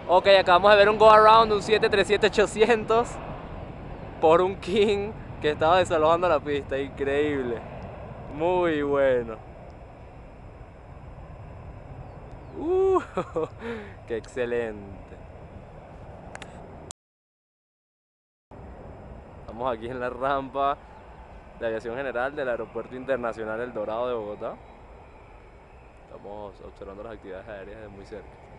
Ok, acabamos de ver un go around de un 737-800 por un King que estaba desalojando la pista. Increíble. Muy bueno. Uh, ¡Qué excelente! Estamos aquí en la rampa de aviación general del Aeropuerto Internacional El Dorado de Bogotá. Estamos observando las actividades aéreas de muy cerca.